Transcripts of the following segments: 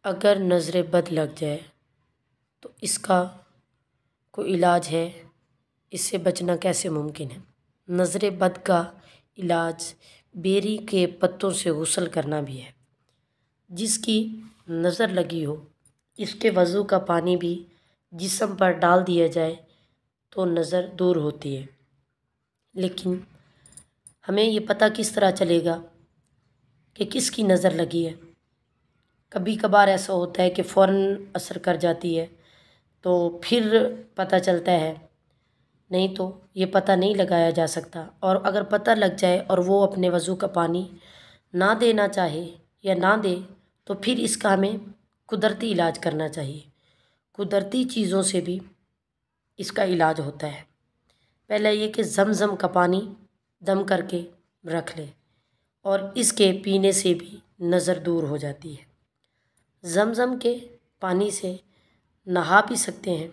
اگر نظر بد لگ جائے تو اس کا کوئی علاج ہے؟ اس سے بچنا کیسے ممکن ہے؟ نظر بد کا علاج بیری کے پتوں سے غسل کرنا بھی ہے۔ جس کی نظر لگی ہو اس کے وضو کا پانی بھی جسم پر ڈال دیا جائے تو نظر دور ہوتی ہے۔ لیکن ہمیں یہ پتہ کس طرح چلے گا کہ کس کی نظر لگی ہے؟ کبھی کبھار ایسا ہوتا ہے کہ فوراً اثر کر جاتی ہے تو پھر پتہ چلتا ہے، نہیں تو یہ پتہ نہیں لگایا جا سکتا۔ اور اگر پتہ لگ جائے اور وہ اپنے وضو کا پانی نہ دینا چاہے یا نہ دے تو پھر اس کا ہمیں قدرتی علاج کرنا چاہیے۔ قدرتی چیزوں سے بھی اس کا علاج ہوتا ہے۔ پہلا یہ کہ زمزم کا پانی دم کر کے رکھ لے اور اس کے پینے سے بھی نظر دور ہو جاتی ہے۔ زمزم کے پانی سے نہا بھی سکتے ہیں۔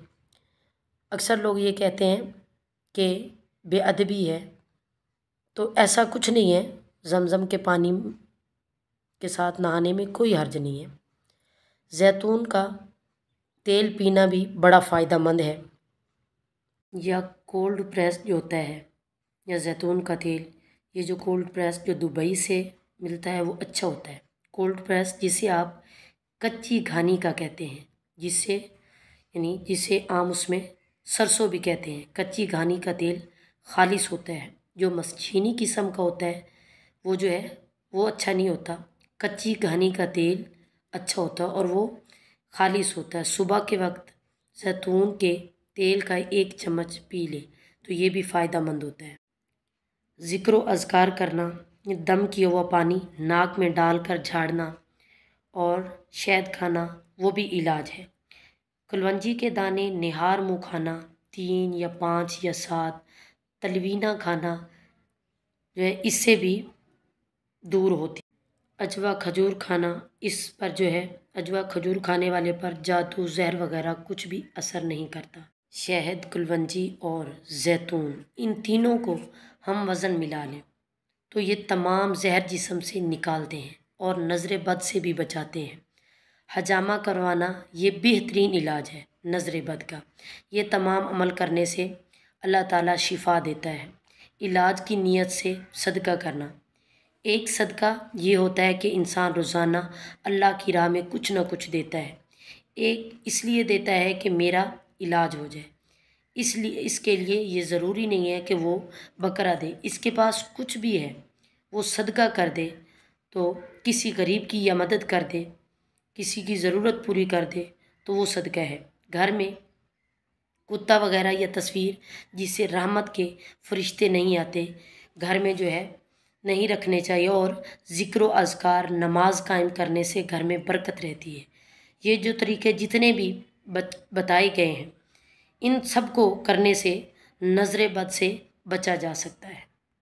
اکثر لوگ یہ کہتے ہیں کہ بے ادبی ہے، تو ایسا کچھ نہیں ہے۔ زمزم کے پانی کے ساتھ نہانے میں کوئی حرج نہیں ہے۔ زیتون کا تیل پینا بھی بڑا فائدہ مند ہے، یا کولڈ پریس جو ہوتا ہے، یا زیتون کا تیل، یہ جو کولڈ پریس جو دبئی سے ملتا ہے وہ اچھا ہوتا ہے۔ کولڈ پریس جسے آپ کچی گھانی کا کہتے ہیں، جسے عام اس میں سرسوں بھی کہتے ہیں۔ کچی گھانی کا تیل خالص ہوتا ہے، جو مسچینی قسم کا ہوتا ہے وہ جو ہے وہ اچھا نہیں ہوتا۔ کچی گھانی کا تیل اچھا ہوتا ہے اور وہ خالص ہوتا ہے۔ صبح کے وقت زیتون کے تیل کا 1 چمچ پی لے تو یہ بھی فائدہ مند ہوتا ہے۔ ذکر و اذکار کرنا، دم کیا ہوا پانی ناک میں ڈال کر جھاڑنا اور شہد کھانا وہ بھی علاج ہے۔ کلونجی کے دانے نہار منہ کھانا 3 یا 5 یا 7، تلوینہ کھانا جو ہے اس سے بھی دور ہوتی۔ اجوا کھجور کھانا، اس پر جو ہے اجوا کھجور کھانے والے پر جادو زہر وغیرہ کچھ بھی اثر نہیں کرتا۔ شہد، کلونجی اور زیتون، ان تینوں کو ہم وزن ملا لیں تو یہ تمام زہر جسم سے نکالتے ہیں اور نظر بد سے بھی بچاتے ہیں۔ حجامہ کروانا یہ بہترین علاج ہے نظر بد کا۔ یہ تمام عمل کرنے سے اللہ تعالیٰ شفا دیتا ہے۔ علاج کی نیت سے صدقہ کرنا، ایک صدقہ یہ ہوتا ہے کہ انسان روزانہ اللہ کی راہ میں کچھ نہ کچھ دیتا ہے۔ ایک اس لیے دیتا ہے کہ میرا علاج ہو جائے، اس کے لیے یہ ضروری نہیں ہے کہ وہ بکرا دے، اس کے پاس کچھ بھی ہے وہ صدقہ کر دے تو کسی غریب کی یا مدد کر دے، کسی کی ضرورت پوری کر دے تو وہ صدقہ ہے۔ گھر میں کتا وغیرہ یا تصویر جس سے رحمت کے فرشتے نہیں آتے، گھر میں جو ہے نہیں رکھنے چاہیے، اور ذکر و اذکار نماز قائم کرنے سے گھر میں برکت رہتی ہے۔ یہ جو طریقے جتنے بھی بتائے گئے ہیں ان سب کو کرنے سے نظر بد سے بچا جا سکتا ہے۔